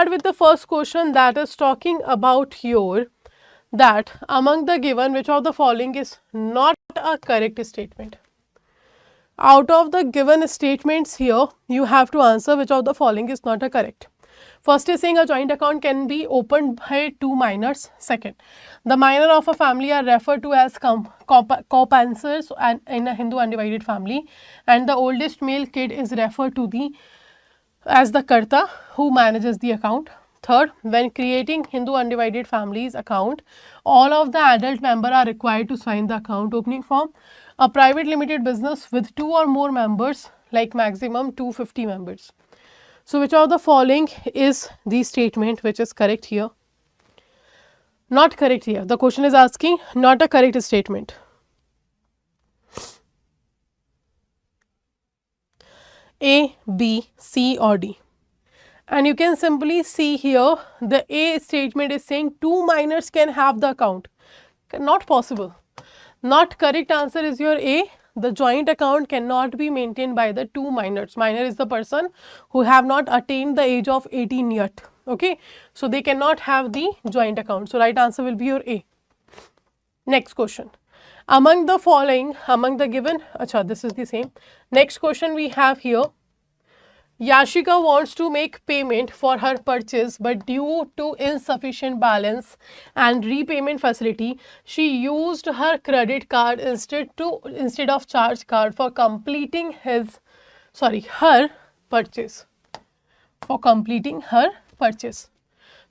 start with the first question, that is talking about your that among the given, which of the following is not a correct statement. Out of the given statements here, you have to answer which of the following is not a correct. First is saying a joint account can be opened by two minors. Second, the minor of a family are referred to as co-pansers and in a Hindu undivided family, and the oldest male kid is referred to as the karta who manages the account. Third, when creating Hindu undivided families account, all of the adult members are required to sign the account opening form. A private limited business with two or more members, like maximum 250 members. So, which of the following is the statement which is correct here? Not correct here. The question is asking not a correct statement. A, B, C or D. And you can simply see here the A statement is saying two minors can have the account. Not possible. Not correct answer is your A. The joint account cannot be maintained by the two minors. Minor is the person who have not attained the age of 18 yet. Okay. So, they cannot have the joint account. So, right answer will be your A. Next question. Among the following, among the given, this is the same. Next question we have here. Yashika wants to make payment for her purchase, but due to insufficient balance and repayment facility, she used her credit card instead of charge card for completing her purchase. For completing her purchase.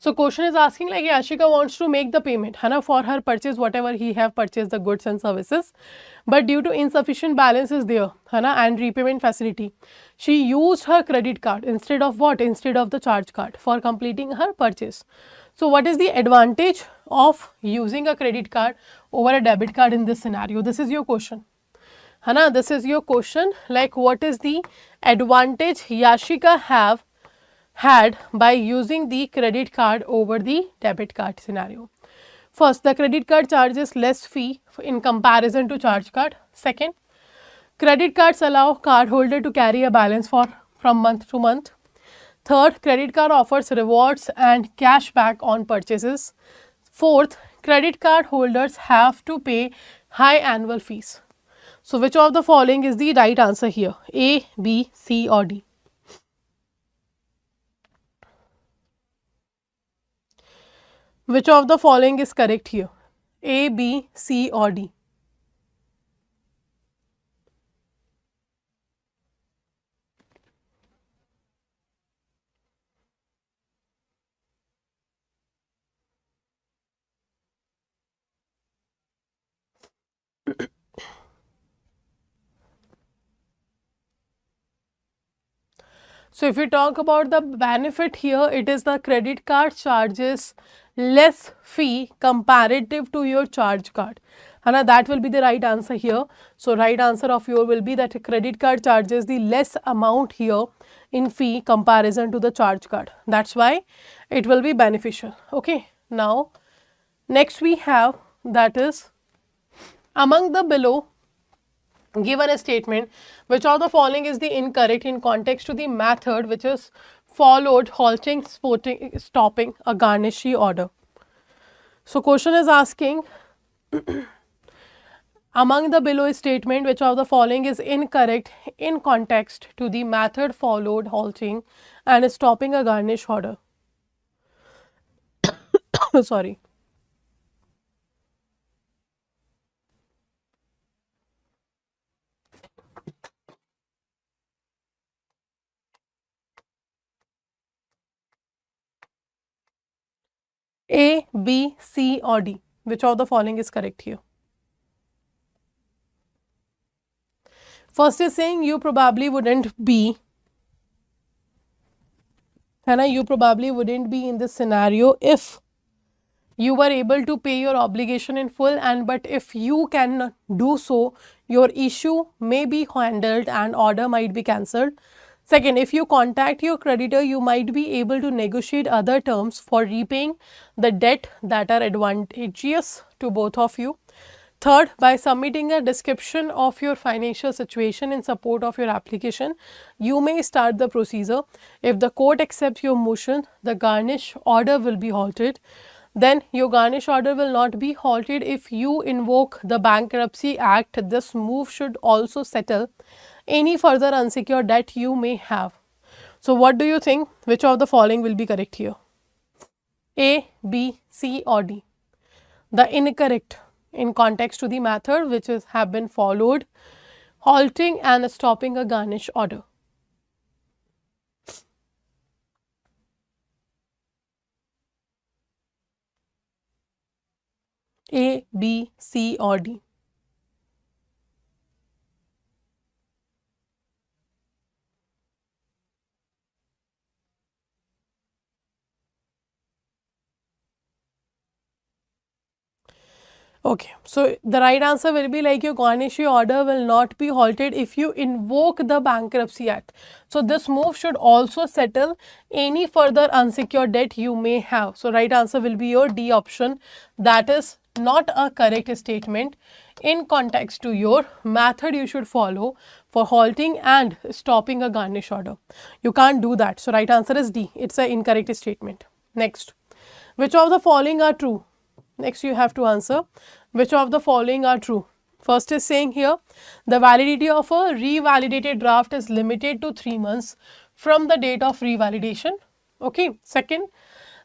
So, question is asking like Yashika wants to make the payment for her purchase, whatever he have purchased the goods and services, but due to insufficient balance is there and repayment facility, she used her credit card instead of what? Instead of the charge card for completing her purchase. So, what is the advantage of using a credit card over a debit card in this scenario? This is your question. This is your question, like what is the advantage Yashika had by using the credit card over the debit card scenario. First, the credit card charges less fee in comparison to charge card. Second, credit cards allow cardholder to carry a balance from month to month. Third, credit card offers rewards and cash back on purchases. Fourth, credit card holders have to pay high annual fees. So, which of the following is the right answer here? A, B, C or D? Which of the following is correct here? A, B, C or D? So, if we talk about the benefit here, it is the credit card charges less fee comparative to your charge card. That will be the right answer here. So, right answer of your will be that credit card charges the less amount here in fee comparison to the charge card. That's why it will be beneficial. Okay. Now, next we have that is among the below given a statement, which of the following is the incorrect in context to the method which is followed halting, stopping a garnishee order. So, question is asking among the below statement, which of the following is incorrect in context to the method followed halting and stopping a garnish order. Sorry. A, B, C or D? Which of the following is correct here? First is saying you probably wouldn't be, you probably wouldn't be in this scenario if you were able to pay your obligation in full, but if you can do so, your issue may be handled and order might be cancelled. Second, if you contact your creditor, you might be able to negotiate other terms for repaying the debt that are advantageous to both of you. Third, by submitting a description of your financial situation in support of your application, you may start the procedure. If the court accepts your motion, the garnish order will be halted. Then your garnish order will not be halted if you invoke the Bankruptcy Act. This move should also settle any further unsecured debt you may have. So, what do you think? Which of the following will be correct here? A, B, C or D? The incorrect in context to the method which have been followed, halting and stopping a garnish order. A, B, C or D? Okay, so the right answer will be like your garnishee order will not be halted if you invoke the Bankruptcy Act. So this move should also settle any further unsecured debt you may have. So right answer will be your D option. That is not a correct statement in context to your method you should follow for halting and stopping a garnish order. You can't do that. So right answer is D. It's an incorrect statement. Next, which of the following are true? Next you have to answer which of the following are true. First is saying here the validity of a revalidated draft is limited to 3 months from the date of revalidation. Okay. Second,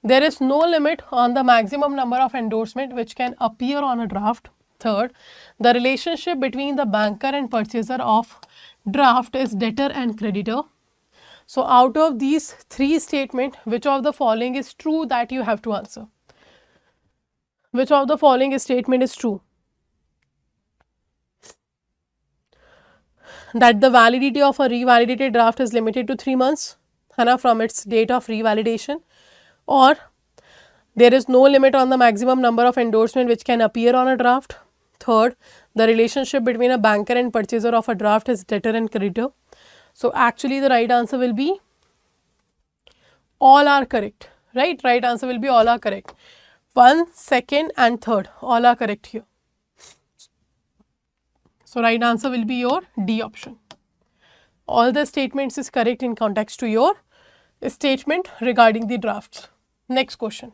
there is no limit on the maximum number of endorsement which can appear on a draft. Third, the relationship between the banker and purchaser of draft is debtor and creditor. So out of these 3 statements, which of the following is true, that you have to answer. Which of the following statement is true? That the validity of a revalidated draft is limited to 3 months from its date of revalidation, or there is no limit on the maximum number of endorsement which can appear on a draft. Third, the relationship between a banker and purchaser of a draft is debtor and creditor. So actually the right answer will be all are correct, right? Right answer will be all are correct. 1, 2nd and 3rd all are correct here. So right answer will be your D option. All the statements is correct in context to your statement regarding the drafts. Next question.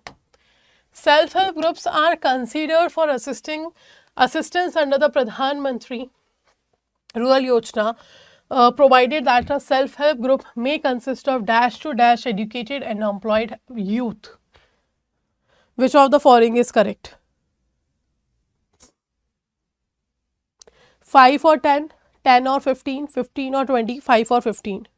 Self-help groups are considered for assistance under the Pradhan Mantri Rural Yojana, provided that a self-help group may consist of dash to dash educated and employed youth. Which of the following is correct? 5 or 10, 10 or 15, 15 or 20, 5 or 15.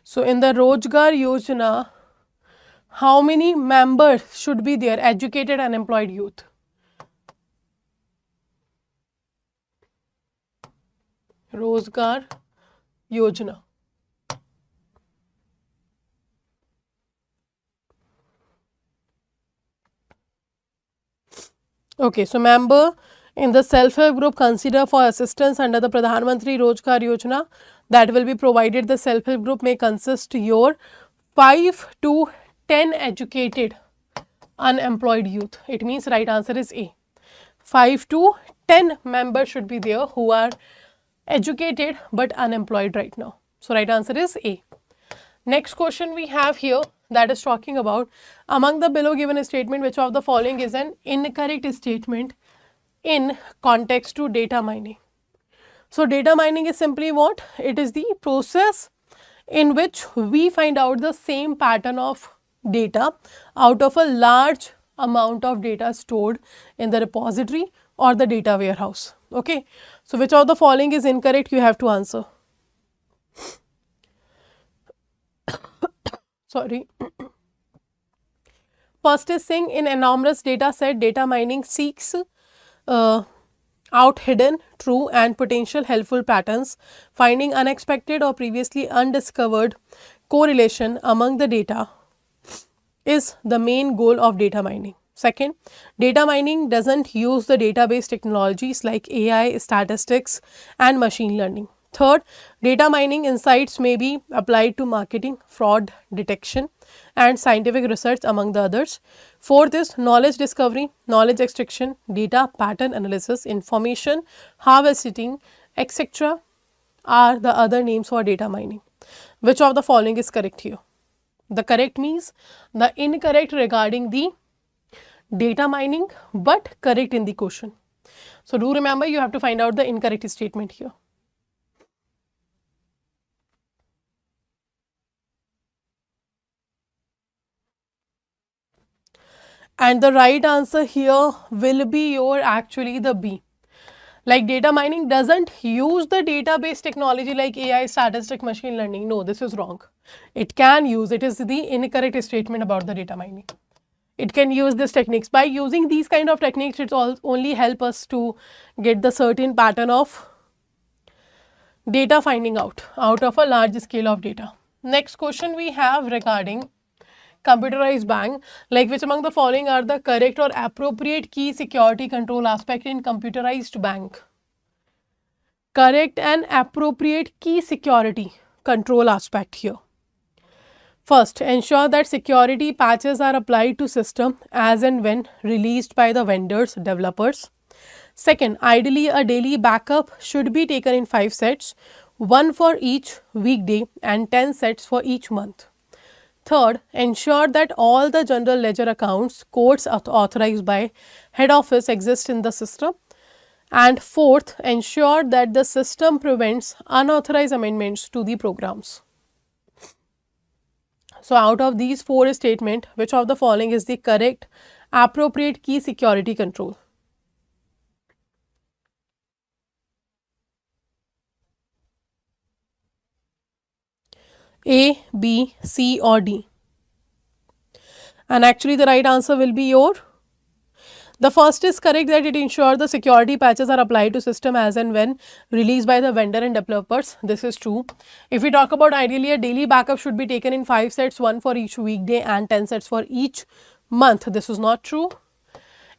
So in the Rozgar Yojana, how many members should be there, educated and employed youth? Rozgar Yojana. Okay, so member in the self-help group consider for assistance under the Pradhan Mantri Rozgar Yojana that will be provided. The self-help group may consist your 5 to 10 educated unemployed youth. It means right answer is A. 5 to 10 members should be there who are educated but unemployed right now. So right answer is A. Next question we have here, that is talking about among the below given statement, which of the following is an incorrect statement in context to data mining. So data mining is simply what? It is the process in which we find out the same pattern of data out of a large amount of data stored in the repository or the data warehouse. Okay. So which of the following is incorrect? You have to answer. Sorry. First is saying in enormous data set, data mining seeks out hidden, true and potential helpful patterns, finding unexpected or previously undiscovered correlation among the data is the main goal of data mining. Second, data mining doesn't use the database technologies like AI, statistics and machine learning. Third, data mining insights may be applied to marketing, fraud detection, and scientific research, among the others. Fourth is knowledge discovery, knowledge extraction, data pattern analysis, information harvesting, etc. are the other names for data mining. Which of the following is correct here? The correct means the incorrect regarding the data mining, but correct in the question. So do remember, you have to find out the incorrect statement here. And the right answer here will be your actually the B. Like data mining doesn't use the database technology like AI, statistic, machine learning. No, this is wrong. It can use, it is the incorrect statement about the data mining. It can use these techniques. By using these kind of techniques, it only help us to get the certain pattern of data finding out of a large scale of data. Next question we have regarding computerized bank, like which among the following are the correct or appropriate key security control aspect in computerized bank? Correct and appropriate key security control aspect here. First, ensure that security patches are applied to system as and when released by the vendors, developers. Second, ideally a daily backup should be taken in 5 sets, 1 for each weekday and 10 sets for each month. Third, ensure that all the general ledger accounts codes authorized by head office exist in the system. And fourth, ensure that the system prevents unauthorized amendments to the programs. So out of these 4 statements, which of the following is the correct appropriate key security control? A, B, C or D? And actually the right answer will be your, the first is correct, that it ensures the security patches are applied to system as and when released by the vendor and developers. This is true. If we talk about ideally a daily backup should be taken in 5 sets, 1 for each weekday and 10 sets for each month. This is not true.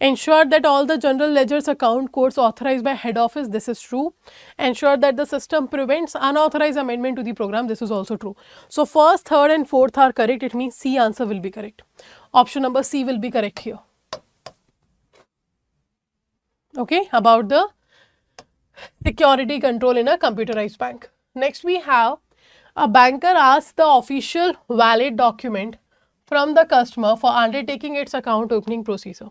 Ensure that all the general ledgers account codes authorized by head office. This is true. Ensure that the system prevents unauthorized amendment to the program. This is also true. So first, third and fourth are correct. It means C answer will be correct. Option number C will be correct here. Okay, about the security control in a computerized bank. Next we have a banker asks the official valid document from the customer for undertaking its account opening procedure.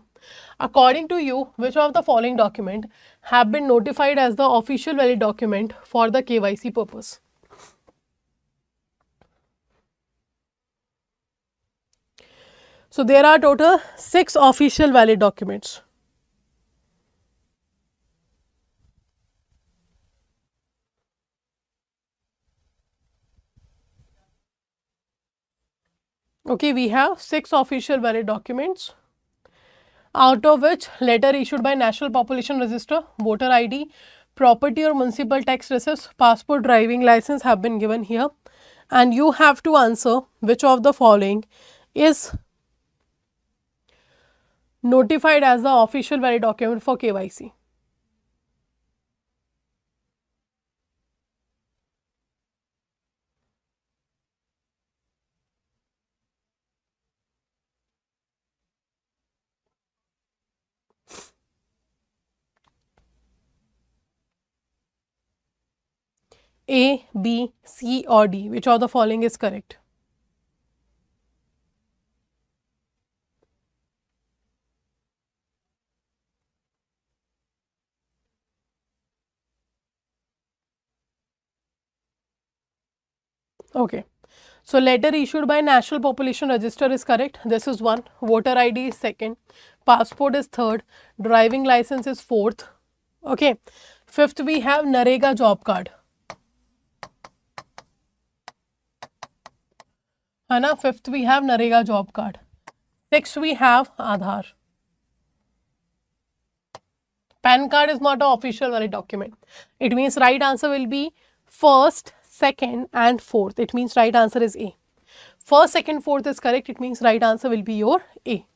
According to you, which of the following document have been notified as the official valid document for the KYC purpose? So there are total 6 official valid documents. Okay, we have 6 official valid documents, out of which letter issued by National Population Register, voter ID, property or municipal tax receipts, passport, driving license have been given here, and you have to answer which of the following is notified as the official valid document for KYC. A, B, C or D? Which of the following is correct? Okay. So letter issued by National Population Register is correct. This is 1. Voter ID is 2nd. Passport is 3rd. Driving license is 4th. Okay. 5th we have Narega job card. है ना? 5th we have Narega job card. 6th we have Aadhaar. PAN card is not an official valid document. It means right answer will be 1st, 2nd and 4th. It means right answer is A. 1st, 2nd, 4th is correct. It means right answer will be your A.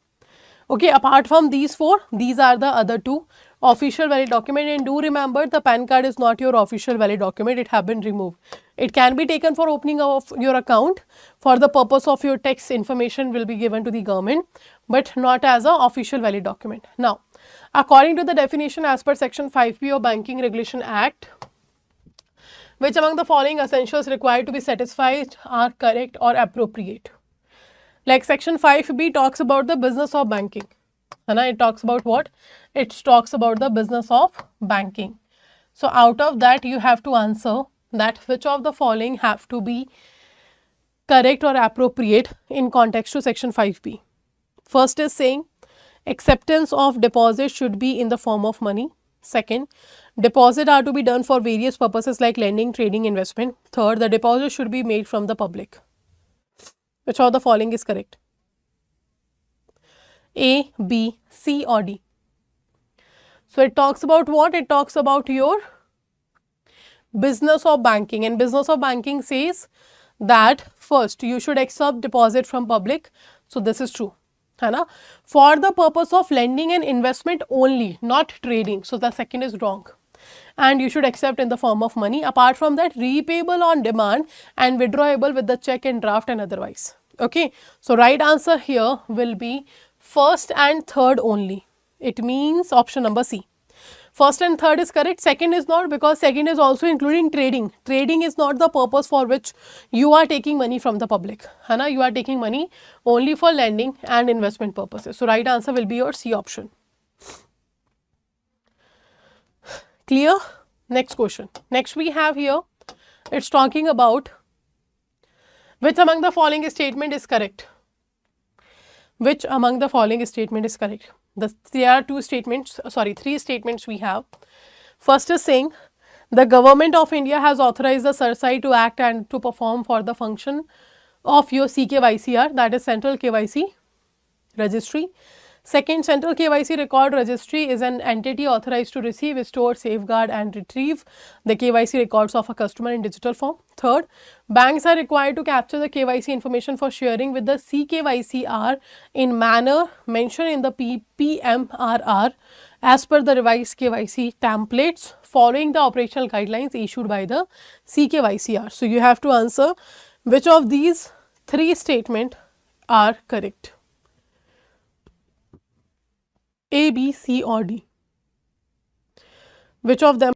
Okay, apart from these 4, these are the other 2 official valid document, and do remember the PAN card is not your official valid document, it have been removed. It can be taken for opening of your account for the purpose of your tax information will be given to the government, but not as a official valid document. Now, according to the definition as per section 5B of Banking Regulation Act, which among the following essentials required to be satisfied are correct or appropriate? Like section 5B talks about the business of banking. It talks about what? It talks about the business of banking. So out of that you have to answer that which of the following have to be correct or appropriate in context to section 5B. First is saying acceptance of deposit should be in the form of money. Second, deposit are to be done for various purposes like lending, trading, investment. Third, the deposit should be made from the public. Which of the following is correct? A, B, C or D? So it talks about what? It talks about your business of banking, and business of banking says that first you should accept deposit from public. So this is true. For the purpose of lending and investment only, not trading. So the second is wrong. And you should accept in the form of money. Apart from that, repayable on demand and withdrawable with the check and draft and otherwise. Okay. So right answer here will be first and third only. It means option number C. First and third is correct. Second is not, because second is also including trading. Trading is not the purpose for which you are taking money from the public. You are taking money only for lending and investment purposes. So right answer will be your C option. Clear? Next question. Next we have here, it's talking about which among the following statement is correct. Which among the following statement is correct? There are three statements we have. First is saying the government of India has authorized the CERSAI to act and to perform for the function of your CKYCR, that is Central KYC Registry. Second, Central KYC Record Registry is an entity authorized to receive, store, safeguard and retrieve the KYC records of a customer in digital form. Third, banks are required to capture the KYC information for sharing with the CKYCR in manner mentioned in the PMRR as per the revised KYC templates following the operational guidelines issued by the CKYCR. So you have to answer which of these three statements are correct. A, B, C or D? Which of them?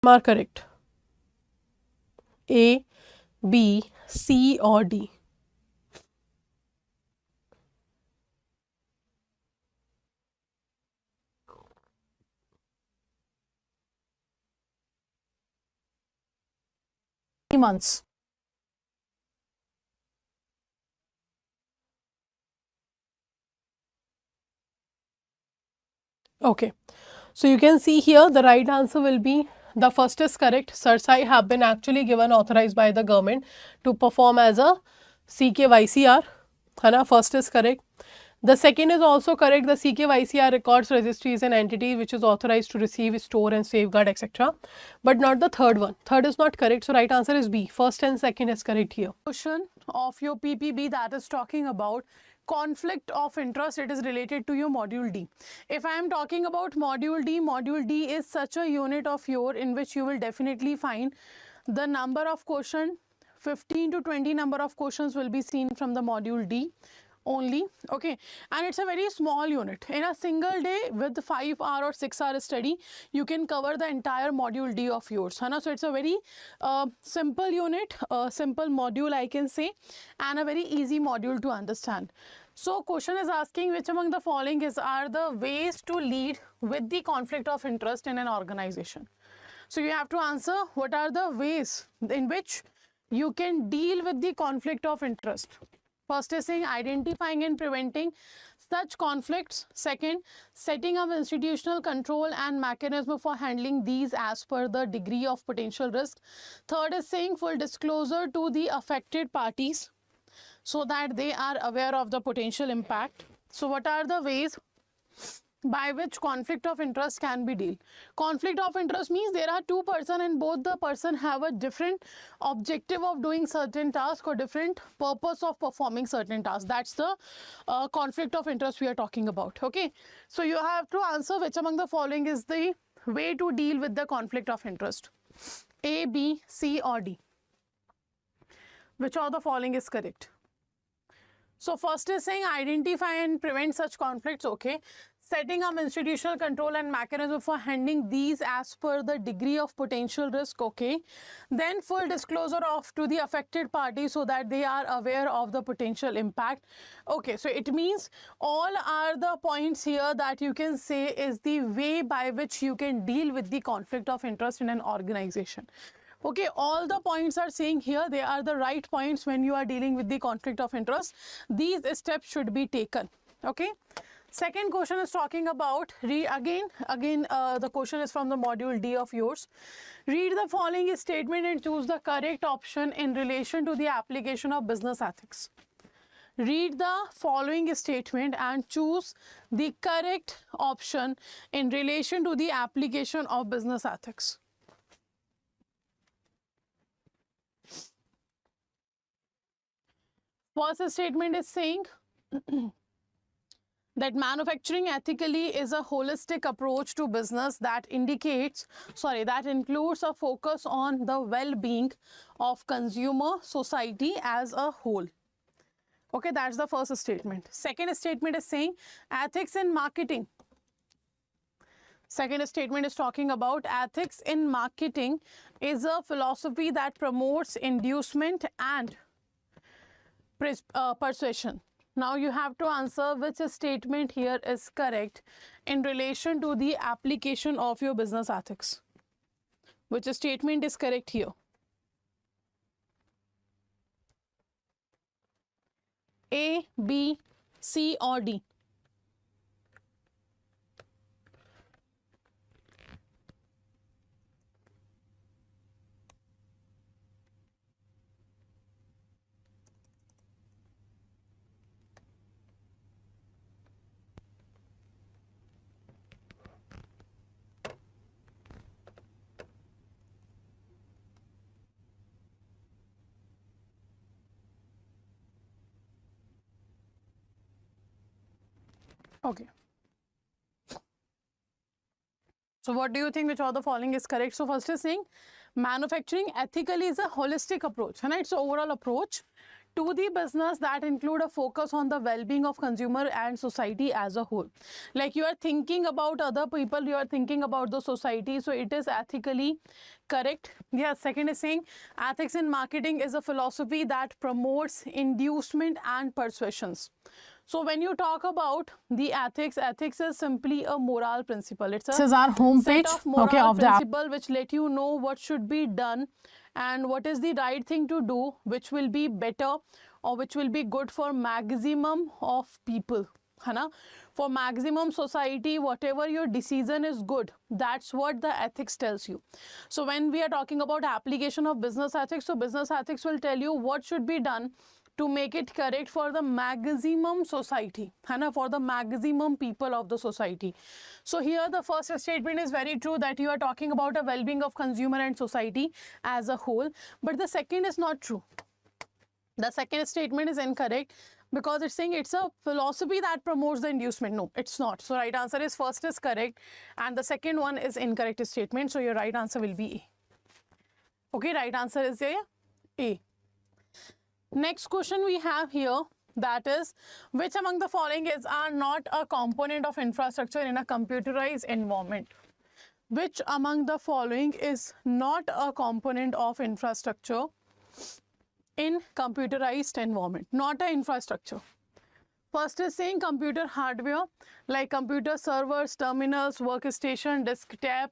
Are correct? A, B, C or D? Months. Okay. So you can see here the right answer will be the first is correct. CERSAI have been actually given authorized by the government to perform as a CKYCR. First is correct. The second is also correct. The CKYCR Records Registry is an entity which is authorized to receive, store and safeguard etc. But not the third one. Third is not correct. So right answer is B. First and second is correct here. Question of your PPB that is talking about conflict of interest. It is related to your module D. If I am talking about module D is such a unit of your in which you will definitely find the number of question 15 to 20 number of questions will be seen from the module D only. Okay, and it's a very small unit. In a single day with 5-hour or 6-hour study you can cover the entire module D of yours. So it's a very simple unit, simple module I can say, and a very easy module to understand. So question is asking which among the following are the ways to lead with the conflict of interest in an organization. So you have to answer what are the ways in which you can deal with the conflict of interest. First is saying identifying and preventing such conflicts. Second, setting up institutional control and mechanism for handling these as per the degree of potential risk. Third is saying full disclosure to the affected parties so that they are aware of the potential impact. So what are the ways by which conflict of interest can be dealt? Conflict of interest means there are two persons and both the person have a different objective of doing certain task or different purpose of performing certain tasks. That's the conflict of interest we are talking about. Okay, so you have to answer which among the following is the way to deal with the conflict of interest. A, B, C or D. Which of the following is correct? So first is saying identify and prevent such conflicts. Okay, setting up institutional control and mechanism for handling these as per the degree of potential risk. Okay, then full disclosure of to the affected party so that they are aware of the potential impact. Okay, so it means all are the points here that you can say is the way by which you can deal with the conflict of interest in an organization. Okay, all the points are saying here they are the right points when you are dealing with the conflict of interest. These steps should be taken. Okay, second question is talking about, read again the question is from the module D of yours. Read the following statement and choose the correct option in relation to the application of business ethics. Read the following statement and choose the correct option in relation to the application of business ethics. First statement is saying that manufacturing ethically is a holistic approach to business that includes a focus on the well-being of consumer society as a whole. Okay, that's the first statement. Second statement is saying ethics in marketing. Second statement is talking about ethics in marketing is a philosophy that promotes inducement and persuasion. Now you have to answer which statement here is correct in relation to the application of your business ethics. Which statement is correct here? A, B, C or D? Okay. So what do you think which of the following is correct? So first is saying manufacturing ethically is a holistic approach, right? It's an overall approach to the business that include a focus on the well-being of consumer and society as a whole. Like you are thinking about other people, you are thinking about the society, so it is ethically correct. Yeah, second is saying ethics in marketing is a philosophy that promotes inducement and persuasions. So when you talk about the ethics, ethics is simply a moral principle. It's a This is our home set page, of moral okay, of the app. principle which let you know what should be done and what is the right thing to do, which will be better or which will be good for maximum of people. Hana? For maximum society, whatever your decision is good, that's what the ethics tells you. So when we are talking about application of business ethics, so business ethics will tell you what should be done to make it correct for the maximum society, for the maximum people of the society. So here the first statement is very true that you are talking about a well-being of consumer and society as a whole, but the second is not true. The second statement is incorrect because it's saying it's a philosophy that promotes the inducement. No, it's not. So right answer is first is correct and the second one is incorrect statement. So your right answer will be A. Okay, right answer is A. Next question we have here, that is which among the following are not a component of infrastructure in a computerized environment? Which among the following is not a component of infrastructure in computerized environment? Not a infrastructure. First is saying computer hardware like computer servers, terminals, workstation, desktop,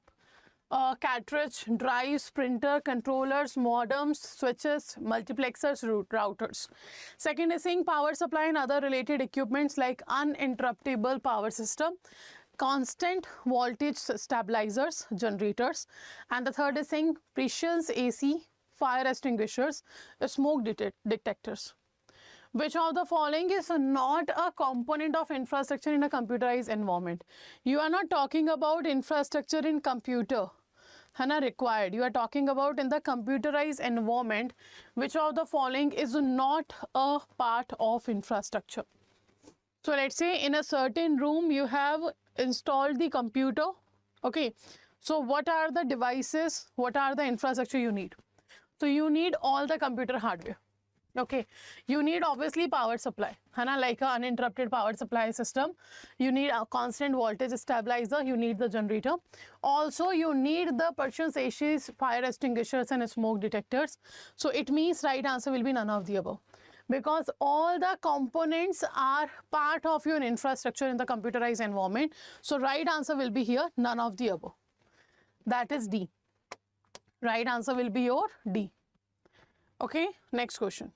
cartridge, drives, printer, controllers, modems, switches, multiplexers, routers. Second is saying power supply and other related equipments like uninterruptible power system, constant voltage stabilizers, generators. And the third is saying precious AC, fire extinguishers, smoke detectors. Which of the following is not a component of infrastructure in a computerized environment? You are not talking about infrastructure in computer, required. You are talking about in the computerized environment. Which of the following is not a part of infrastructure? So let's say in a certain room you have installed the computer. Okay. So what are the devices? What are the infrastructure you need? So you need all the computer hardware. Okay, you need obviously power supply, like an uninterrupted power supply system. You need a constant voltage stabilizer. You need the generator. Also, you need the Persian ACs, fire extinguishers, and smoke detectors. So it means right answer will be none of the above, because all the components are part of your infrastructure in the computerized environment. So right answer will be here none of the above. That is D. Right answer will be your D. Okay, next question.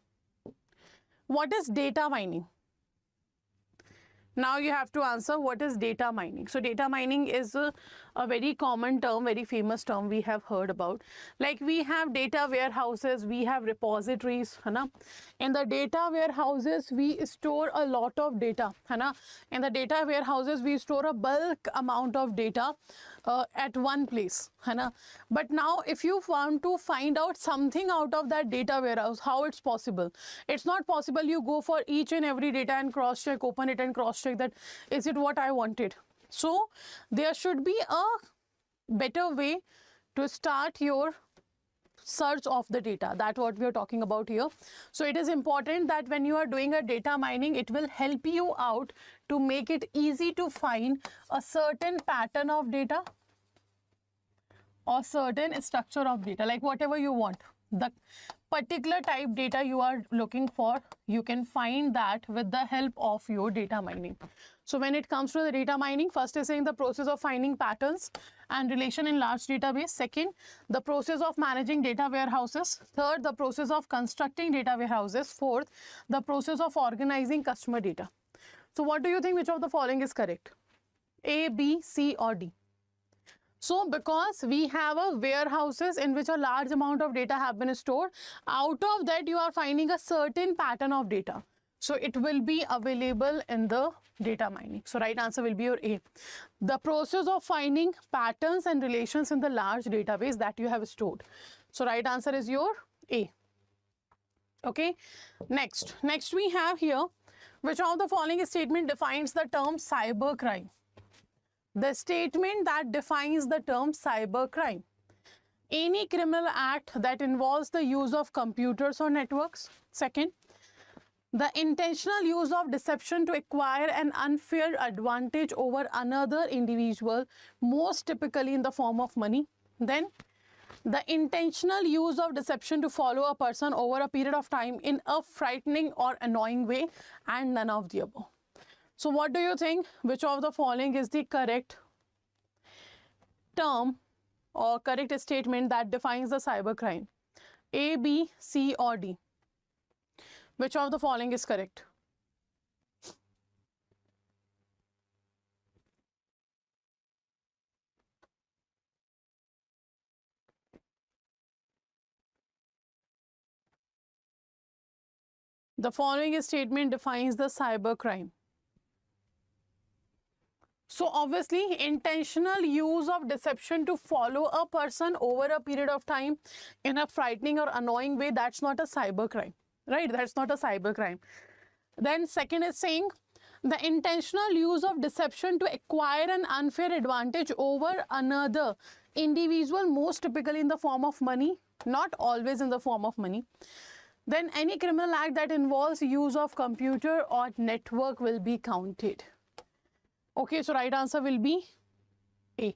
What is data mining? Now you have to answer what is data mining. So data mining is a very common term, very famous term we have heard about. Like we have data warehouses, we have repositories. In the data warehouses, we store a lot of data. In the data warehouses, we store a bulk amount of data at one place. But now if you want to find out something out of that data warehouse, how it's possible? It's not possible you go for each and every data and cross check, open it and cross check that is it what I wanted. So there should be a better way to start your search of the data. That's what we are talking about here. So it is important that when you are doing a data mining, it will help you out to make it easy to find a certain pattern of data or certain structure of data, like whatever you want. The particular type data you are looking for, you can find that with the help of your data mining. So when it comes to the data mining, first is saying the process of finding patterns and relation in large database. Second, the process of managing data warehouses. Third, the process of constructing data warehouses. Fourth, the process of organizing customer data. So what do you think, which of the following is correct? A, B, C or D? So because we have a warehouses in which a large amount of data have been stored, out of that you are finding a certain pattern of data. So it will be available in the data mining. So right answer will be your A. The process of finding patterns and relations in the large database that you have stored. So right answer is your A. Okay. Next we have here, which of the following statement defines the term cybercrime? The statement that defines the term cybercrime: any criminal act that involves the use of computers or networks. Second, the intentional use of deception to acquire an unfair advantage over another individual, most typically in the form of money. Then, the intentional use of deception to follow a person over a period of time in a frightening or annoying way, and none of the above. So what do you think? Which of the following is the correct term or correct statement that defines the cybercrime? A, B, C or D? Which of the following is correct? The following statement defines the cybercrime. So obviously, intentional use of deception to follow a person over a period of time in a frightening or annoying way, that's not a cybercrime, right? That's not a cybercrime. Then second is saying the intentional use of deception to acquire an unfair advantage over another individual, most typically in the form of money, not always in the form of money. Then any criminal act that involves use of computer or network will be counted. Okay, so right answer will be A.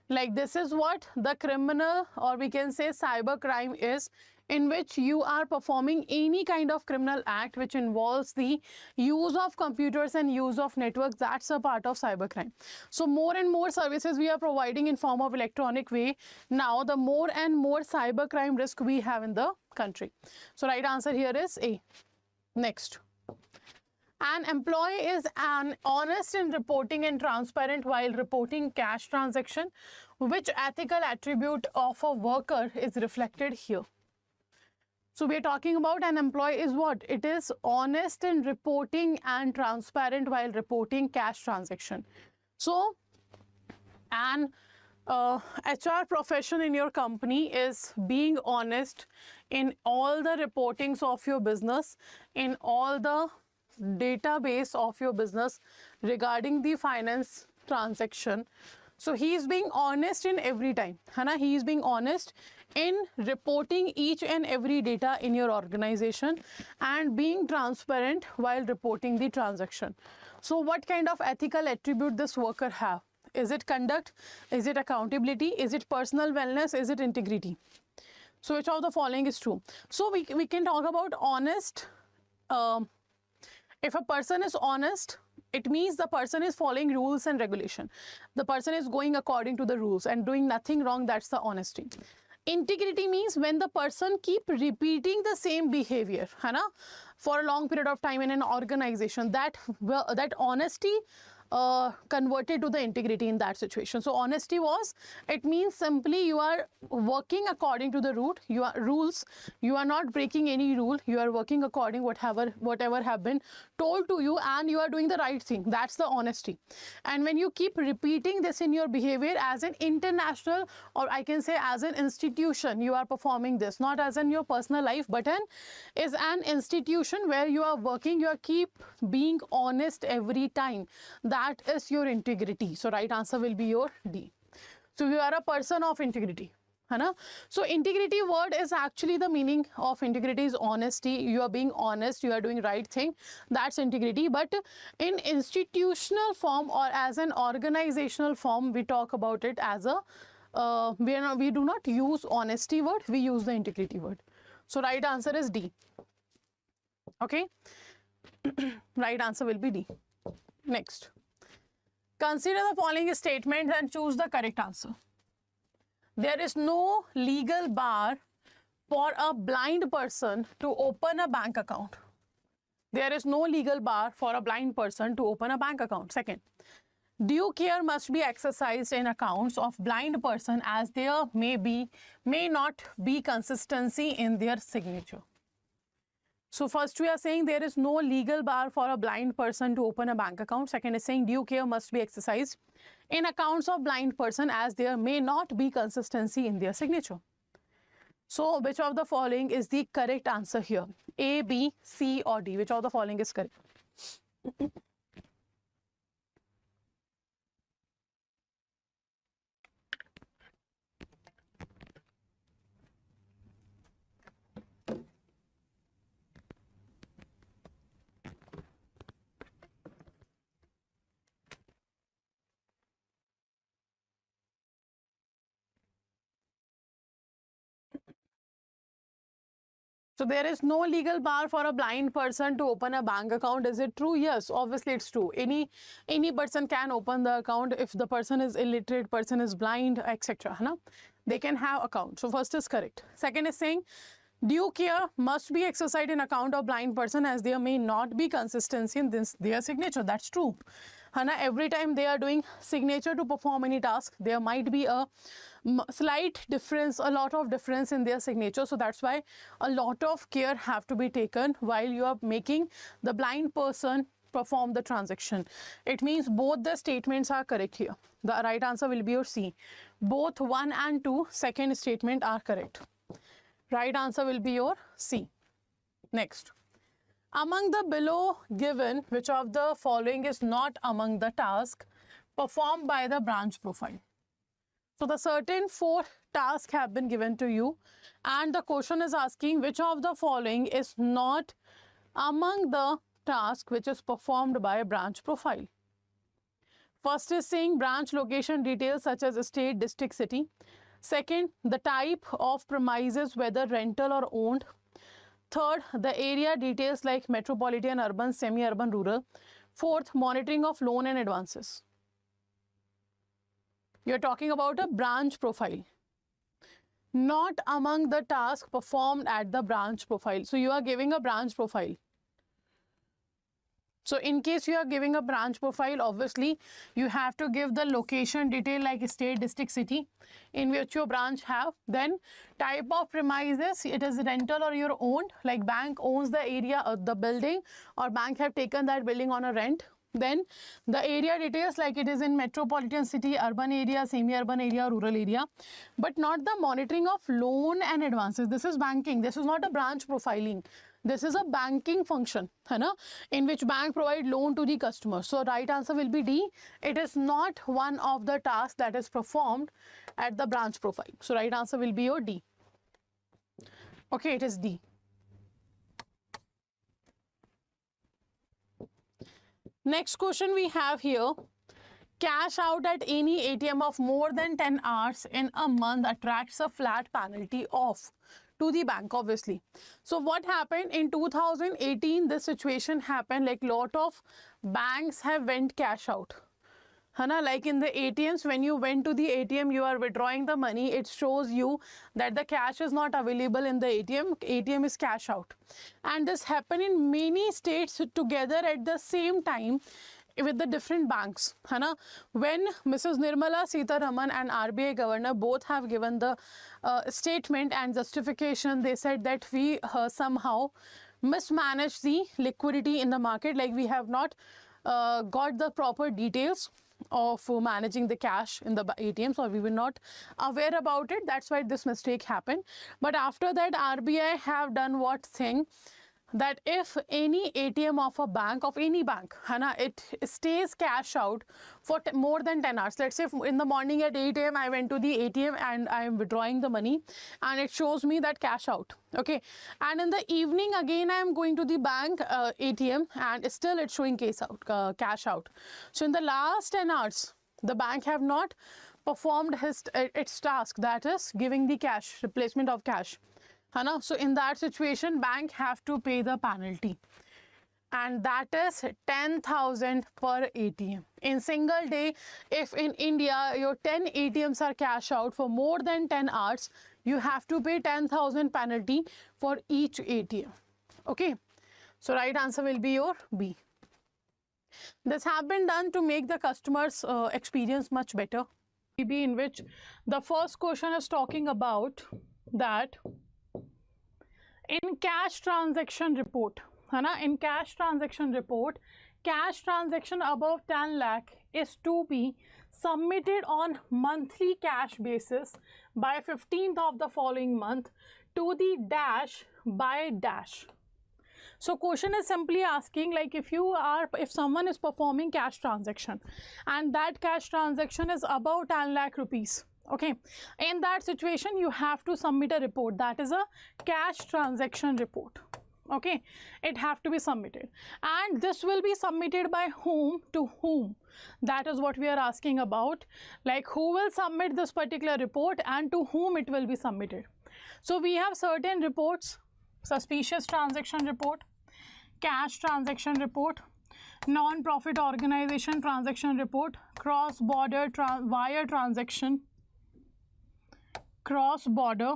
Like this is what the criminal, or we can say cyber crime is, in which you are performing any kind of criminal act which involves the use of computers and use of networks. That's a part of cybercrime. So more and more services we are providing in form of electronic way. Now the more and more cybercrime risk we have in the country. So right answer here is A. Next. An employee is honest in reporting and transparent while reporting cash transaction. Which ethical attribute of a worker is reflected here? So we are talking about an employee is what? It is honest in reporting and transparent while reporting cash transaction. So an HR profession in your company is being honest in all the reportings of your business, in all the database of your business regarding the finance transaction. So he is being honest in every time, Hana. He is being honest in reporting each and every data in your organization and being transparent while reporting the transaction. So what kind of ethical attribute this worker have? Is it conduct? Is it accountability? Is it personal wellness? Is it integrity? So which of the following is true? So we can talk about honest. If a person is honest, it means the person is following rules and regulation. The person is going according to the rules and doing nothing wrong. That's the honesty. Integrity means when the person keep repeating the same behavior, Hana, for a long period of time in an organization. That honesty converted to the integrity in that situation. So honesty was, it means simply you are working according to the rules. You are not breaking any rule. You are working according whatever have been told to you, and you are doing the right thing. That's the honesty. And when you keep repeating this in your behavior as an international, or I can say as an institution, you are performing this, not as in your personal life, but is an institution where you are working, you are keep being honest every time. That is your integrity. So right answer will be your D. So you are a person of integrity. Hana? So integrity word is actually, the meaning of integrity is honesty. You are being honest, you are doing right thing. That's integrity. But in institutional form or as an organizational form, we talk about it as a, we do not use honesty word, we use the integrity word. So right answer is D. Okay. Right answer will be D. Next. Consider the following statements and choose the correct answer. There is no legal bar for a blind person to open a bank account. There is no legal bar for a blind person to open a bank account. Second, due care must be exercised in accounts of blind person as there may not be consistency in their signature. So first we are saying there is no legal bar for a blind person to open a bank account. Second is saying due care must be exercised in accounts of blind person as there may not be consistency in their signature. So which of the following is the correct answer here? A, B, C or D? Which of the following is correct? So there is no legal bar for a blind person to open a bank account. Is it true? Yes, obviously it's true. Any person can open the account if the person is illiterate, person is blind, etc. They can have account. So first is correct. Second is saying due care must be exercised in account of blind person as there may not be consistency in their signature. That's true. Every time they are doing signature to perform any task, there might be a slight difference, a lot of difference in their signature. So that's why a lot of care have to be taken while you are making the blind person perform the transaction. It means both the statements are correct here. The right answer will be your C. Both 1 and 2 second statement are correct. Right answer will be your C. Next. Among the below given, which of the following is not among the tasks performed by the branch profile? So the certain 4 tasks have been given to you and the question is asking which of the following is not among the task which is performed by a branch profile. First is saying branch location details such as state, district, city. Second, the type of premises, whether rental or owned. Third, the area details like metropolitan, urban, semi-urban, rural. Fourth, monitoring of loan and advances. You're talking about a branch profile, not among the tasks performed at the branch profile. So you are giving a branch profile. So in case you are giving a branch profile, obviously you have to give the location detail like state, district, city in which your branch have. Then type of premises, it is rental or your owned, like bank owns the area of the building or bank have taken that building on a rent. Then the area details like it is in metropolitan city, urban area, semi-urban area, rural area, but not the monitoring of loan and advances. This is banking. This is not a branch profiling. This is a banking function, है ना, in which bank provide loan to the customer. So right answer will be D. It is not one of the tasks that is performed at the branch profile. So right answer will be your D. Okay, it is D. Next question we have here. Cash out at any ATM of more than 10 hours in a month attracts a flat penalty of to the bank, obviously. So what happened in 2018, this situation happened, like lot of banks have went cash out. Hana, like in the ATMs, when you went to the ATM, you are withdrawing the money. It shows you that the cash is not available in the ATM. ATM is cash out. And this happened in many states together at the same time with the different banks. Hana, when Mrs. Nirmala Sitharaman and RBI governor both have given the statement and justification, they said that we somehow mismanaged the liquidity in the market, like we have not got the proper details of managing the cash in the ATMs, or we were not aware about it. That's why this mistake happened. But after that, RBI have done what thing, that if any ATM of a bank, of any bank, Hana, it stays cash out for more than 10 hours. Let's say in the morning at 8 AM, I went to the ATM and I am withdrawing the money and it shows me that cash out. Okay. And in the evening, again, I am going to the bank ATM and still it's showing cash out. So in the last 10 hours, the bank have not performed its task, that is giving the cash, replacement of cash. Hana? So in that situation, bank have to pay the penalty, and that is 10,000 per ATM. In single day, if in India your 10 ATMs are cash out for more than 10 hours, you have to pay 10,000 penalty for each ATM. Okay, so right answer will be your B. This have been done to make the customers experience much better. B, in which the first question is talking about that in cash transaction report, in cash transaction report, cash transaction above 10 lakh is to be submitted on monthly cash basis by 15th of the following month to the dash by dash. So question is simply asking, like if someone is performing cash transaction and that cash transaction is above 10 lakh rupees. Okay, in that situation you have to submit a report, that is a cash transaction report. Okay, it have to be submitted, and this will be submitted by whom to whom, that is what we are asking about, like who will submit this particular report and to whom it will be submitted. So we have certain reports: suspicious transaction report, cash transaction report, non-profit organization transaction report, cross-border wire transaction, cross-border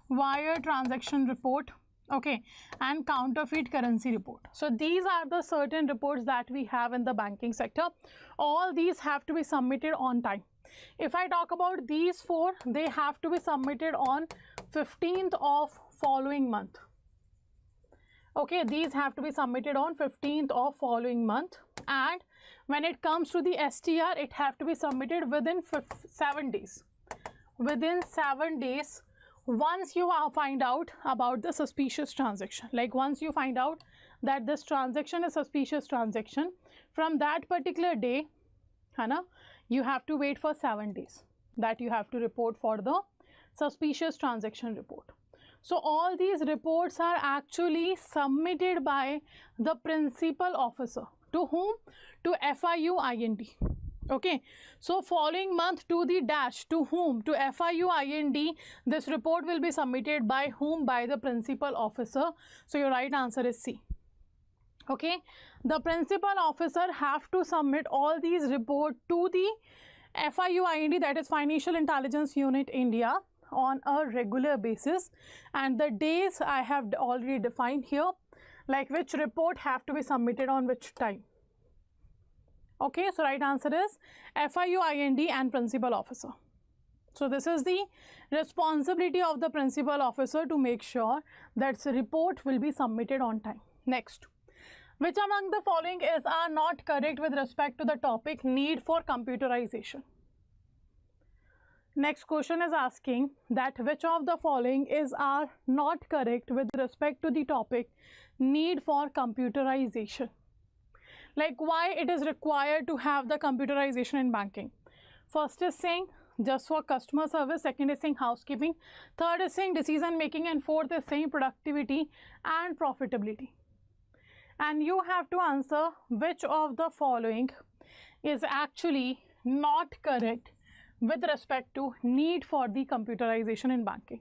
wire transaction report, okay, and counterfeit currency report. So these are the certain reports that we have in the banking sector. All these have to be submitted on time. If I talk about these four, they have to be submitted on 15th of following month. Okay, these have to be submitted on 15th of following month, and when it comes to the STR, it have to be submitted within 7 days. Within 7 days, once you find out about the suspicious transaction, like once you find out that this transaction is suspicious transaction, from that particular day, Hana, you have to wait for 7 days that you have to report for the suspicious transaction report. So all these reports are actually submitted by the principal officer. To whom? To FIUIND. Okay, so following month to the dash, to whom? To FIUIND. This report will be submitted by whom? By the principal officer. So your right answer is C. Okay, the principal officer have to submit all these report to the FIUIND, that is Financial Intelligence Unit India, on a regular basis, and the days I have already defined here, like which report have to be submitted on which time. Okay, so right answer is FIUIND and principal officer. So this is the responsibility of the principal officer to make sure that the report will be submitted on time. Next, which among the following are not correct with respect to the topic need for computerization? Next question is asking that which of the following are not correct with respect to the topic need for computerization? Like why it is required to have the computerization in banking. First is saying just for customer service, second is saying housekeeping, third is saying decision making, and fourth is saying productivity and profitability. And you have to answer which of the following is actually not correct with respect to need for the computerization in banking.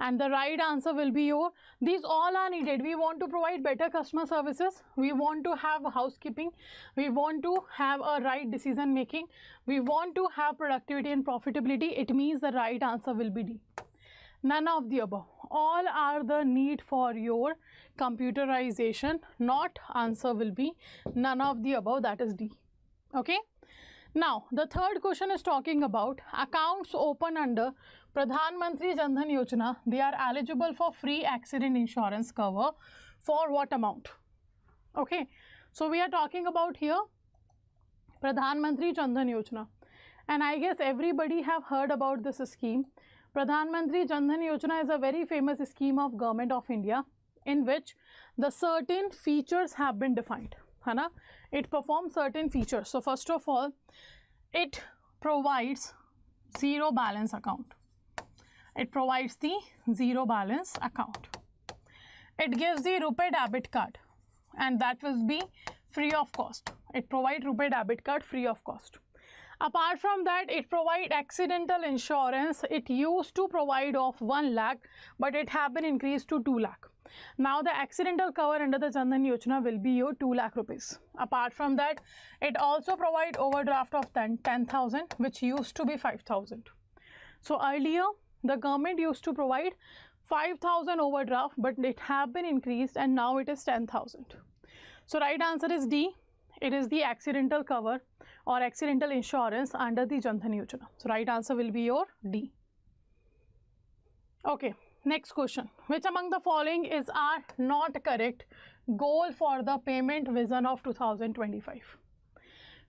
And the right answer will be your, these all are needed. We want to provide better customer services, we want to have housekeeping, we want to have a right decision making, we want to have productivity and profitability. It means the right answer will be D. None of the above. All are the need for your computerization. Not answer will be none of the above, that is D. Okay. Now, the third question is talking about accounts open under Pradhan Mantri Jan Dhan Yojana. They are eligible for free accident insurance cover for what amount? Okay, so we are talking about here Pradhan Mantri Jan Dhan Yojana, and I guess everybody have heard about this scheme. Pradhan Mantri Jan Dhan Yojana is a very famous scheme of Government of India in which the certain features have been defined. Hana? It performs certain features. So first of all, it provides zero balance account. It provides the zero balance account. It gives the RuPay debit card, and that will be free of cost. It provides RuPay debit card free of cost. Apart from that, it provides accidental insurance. It used to provide of 1 lakh, but it have been increased to 2 lakh. Now the accidental cover under the Jan Dhan Yojana will be your 2 lakh rupees. Apart from that, it also provides overdraft of 10,000, which used to be 5,000. So earlier the government used to provide 5,000 overdraft, but it have been increased and now it is 10,000. So right answer is D. It is the accidental cover or accidental insurance under the Jan Dhan Yojana. So right answer will be your D. Okay. Next question, which among the following are not correct goal for the payment vision of 2025?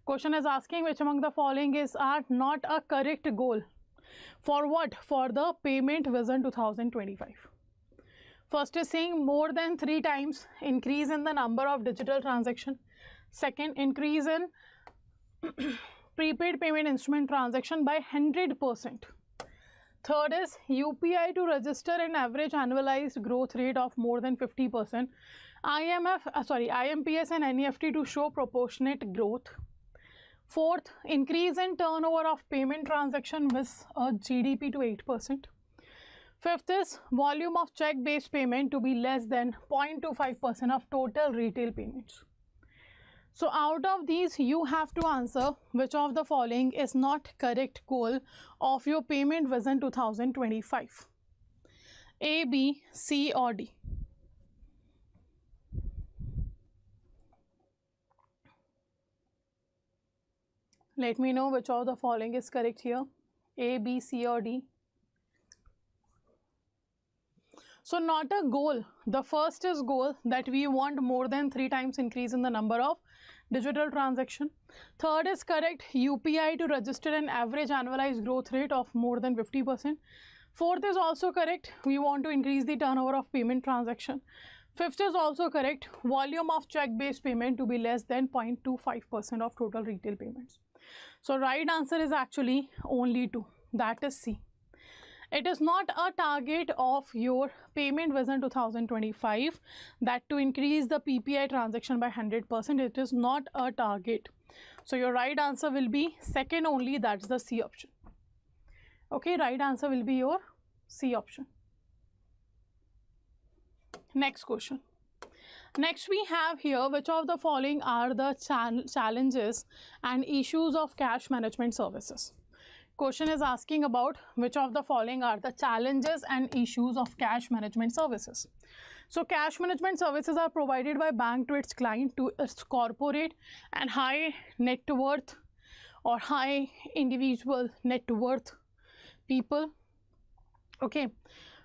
Question is asking which among the following are not a correct goal for what? For the payment vision 2025. First is saying more than 3 times increase in the number of digital transaction. Second, increase in prepaid payment instrument transaction by 100%. Third is UPI to register an average annualized growth rate of more than 50%. IMPS and NEFT to show proportionate growth. Fourth, increase in turnover of payment transaction with a GDP to 8%. Fifth is volume of check-based payment to be less than 0.25% of total retail payments. So out of these, you have to answer which of the following is not correct goal of your payment vision 2025. A, B, C or D. Let me know which of the following is correct here. A, B, C or D. So not a goal. The first is goal that we want more than 3 times increase in the number of digital transaction. Third is correct, UPI to register an average annualized growth rate of more than 50%. Fourth is also correct, we want to increase the turnover of payment transaction. Fifth is also correct, volume of check-based payment to be less than 0.25% of total retail payments. So right answer is actually only 2, that is C. It is not a target of your payment vision 2025 that to increase the PPI transaction by 100%. It is not a target. So your right answer will be second only, that's the C option. Okay, right answer will be your C option. Next question. Next we have here, which of the following are the challenges and issues of cash management services? Question is asking about which of the following are the challenges and issues of cash management services. So cash management services are provided by bank to its client, to its corporate and high net worth or high individual net worth people. Okay,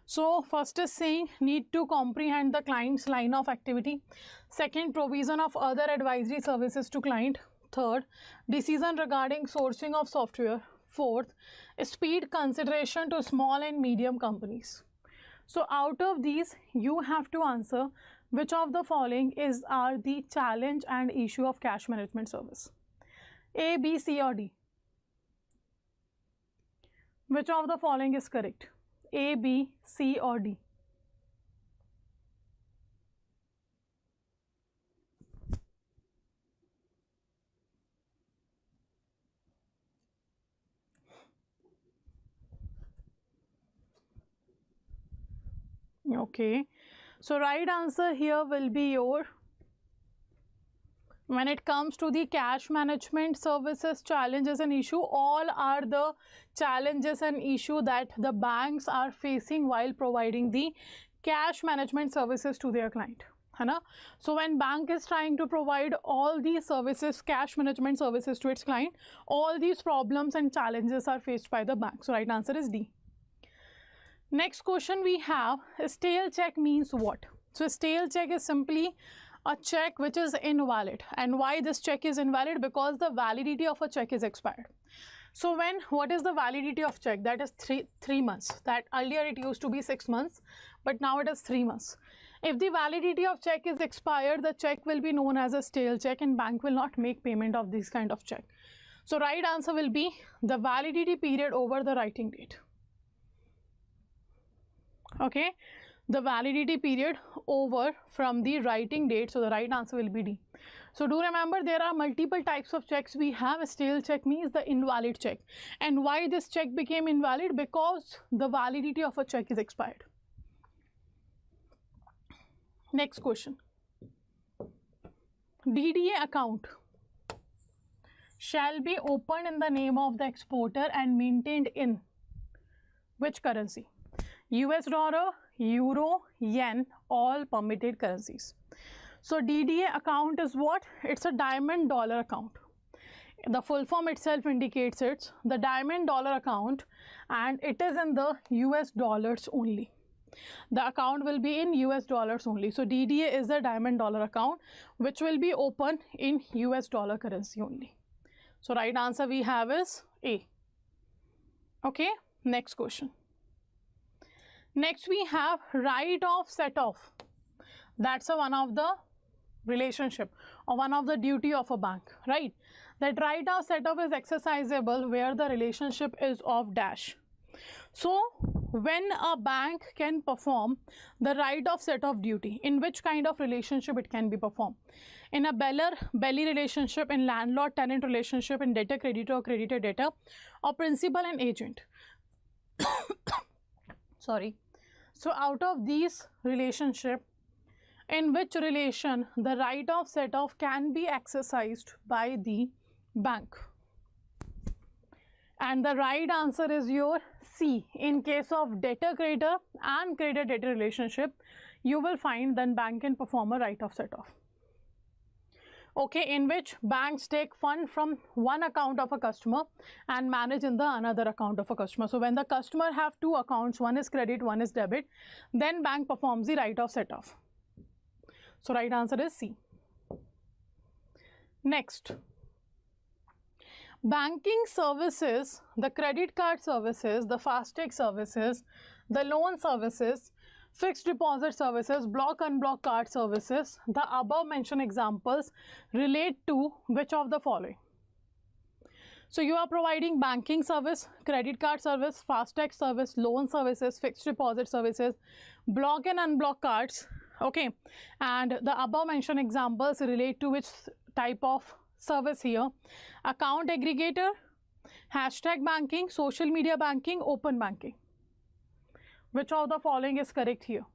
so first is saying need to comprehend the client's line of activity. Second, provision of other advisory services to client. Third, decision regarding sourcing of software. Fourth, speed consideration to small and medium companies. So out of these, you have to answer which of the following are the challenge and issue of cash management service. A, B, C or D? Which of the following is correct? A, B, C or D? Okay, so right answer here will be your, when it comes to the cash management services challenges and issue, all are the challenges and issue that the banks are facing while providing the cash management services to their client. So when bank is trying to provide all these services, cash management services to its client, all these problems and challenges are faced by the bank. So right answer is D. Next question we have, stale check means what? So stale check is simply a check which is invalid. And why this check is invalid? Because the validity of a check is expired. So what is the validity of check? That is three months. That earlier it used to be 6 months, but now it is 3 months. If the validity of check is expired, the check will be known as a stale check and bank will not make payment of this kind of check. So right answer will be the validity period over the writing date. Okay, the validity period over from the writing date. So the right answer will be D. So do remember, there are multiple types of checks we have. A stale check means the invalid check. And why this check became invalid? Because the validity of a check is expired. Next question. DDA account shall be opened in the name of the exporter and maintained in which currency? US dollar, euro, yen, all permitted currencies. So DDA account is what? It's a diamond dollar account. The full form itself indicates it's the diamond dollar account and it is in the US dollars only. The account will be in US dollars only. So DDA is the diamond dollar account which will be open in US dollar currency only. So right answer we have is A. Okay, next question. Next we have right of set off. That's one of the relationship or one of the duty of a bank, right? That right of set off is exercisable where the relationship is of dash. So when a bank can perform the right of set off duty, in which kind of relationship it can be performed? In a belly relationship, in landlord tenant relationship, in debtor creditor or creditor debtor, or principal and agent. Sorry. So out of these relationship, in which relation the right of set off can be exercised by the bank? And the right answer is your C. In case of debtor creditor and creditor debtor relationship, you will find then bank can perform a right of set off. Okay, in which banks take fund from one account of a customer and manage in the another account of a customer. So when the customer have two accounts, one is credit, one is debit, then bank performs the right of set off. So right answer is C. Next, banking services, the credit card services, the FASTag services, the loan services, fixed deposit services, block unblock card services, the above mentioned examples relate to which of the following? So you are providing banking service, credit card service, FASTag service, loan services, fixed deposit services, block and unblock cards. Okay, and the above mentioned examples relate to which type of service here? Account aggregator, hashtag banking, social media banking, open banking. Which of the following is correct here?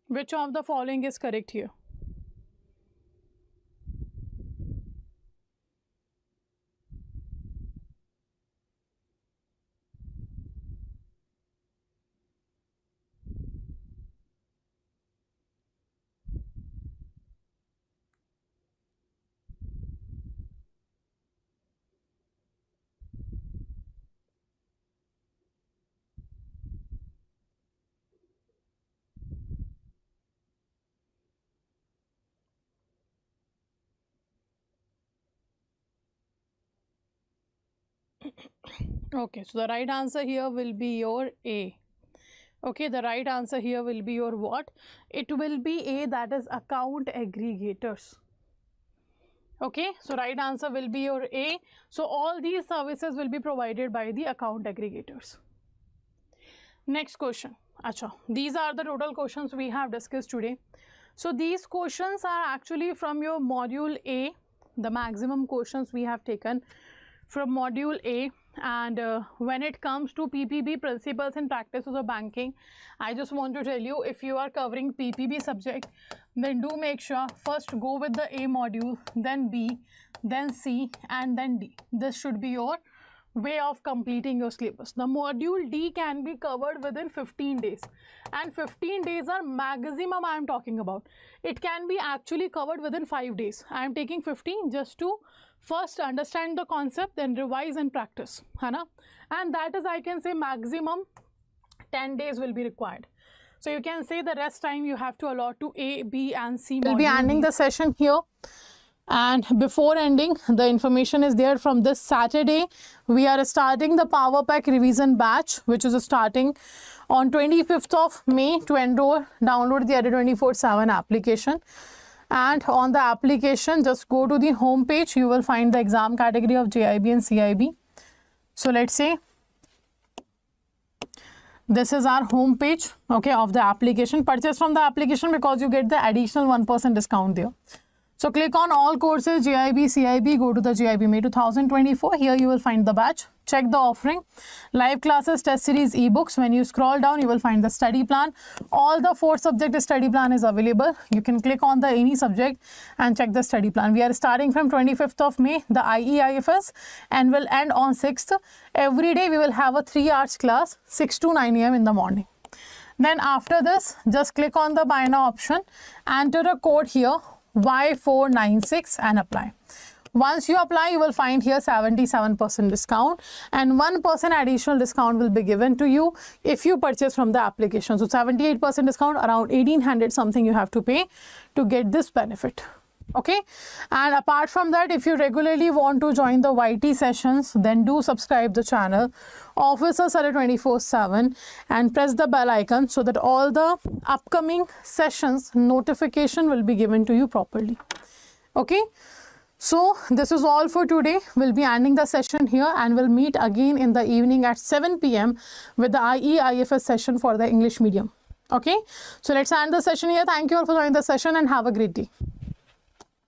Which of the following is correct here? Okay, so the right answer here will be your A. Okay, the right answer here will be your what? It will be A, that is account aggregators. Okay, so right answer will be your A. So all these services will be provided by the account aggregators. Next question. Acha, these are the total questions we have discussed today. So these questions are actually from your module A, the maximum questions we have taken from module A. And when it comes to PPB, principles and practices of banking, I just want to tell you, if you are covering PPB subject, then do make sure first go with the A module, then B, then C, and then D. This should be your way of completing your syllabus. The module D can be covered within 15 days, and 15 days are maximum I am talking about. It can be actually covered within 5 days. I am taking 15 just to first understand the concept, then revise and practice, Hana? And that is, I can say, maximum 10 days will be required. So you can say the rest time you have to allot to A, B and C. We'll be ending the session here. And before ending, the information is there from this Saturday. We are starting the Power Pack revision batch, which is starting on 25th of May. To enroll, download the Edit 24/7 application. And on the application, just go to the home page. You will find the exam category of JIB and CIB. So let's say this is our home page, okay, of the application. Purchase from the application because you get the additional 1% discount there. So click on all courses, JIB, CIB, go to the JIB May 2024. Here you will find the batch. Check the offering, live classes, test series, ebooks. When you scroll down, you will find the study plan. All the 4 subject study plan is available. You can click on the any subject and check the study plan. We are starting from 25th of May, the IEIFS, and will end on 6th. Every day we will have a 3 hours class, 6 to 9 AM in the morning. Then after this, just click on the buy now option, enter a code here, Y496 and apply. Once you apply, you will find here 77% discount and 1% additional discount will be given to you if you purchase from the application. So 78% discount, around 1800 something you have to pay to get this benefit. Okay, and apart from that, if you regularly want to join the YT sessions, then do subscribe the channel Officer Survey 24/7 and press the bell icon so that all the upcoming sessions notification will be given to you properly. Okay, so this is all for today. We'll be ending the session here and we'll meet again in the evening at 7 PM with the IEIFS session for the English medium. Okay, so let's end the session here. Thank you all for joining the session and have a great day.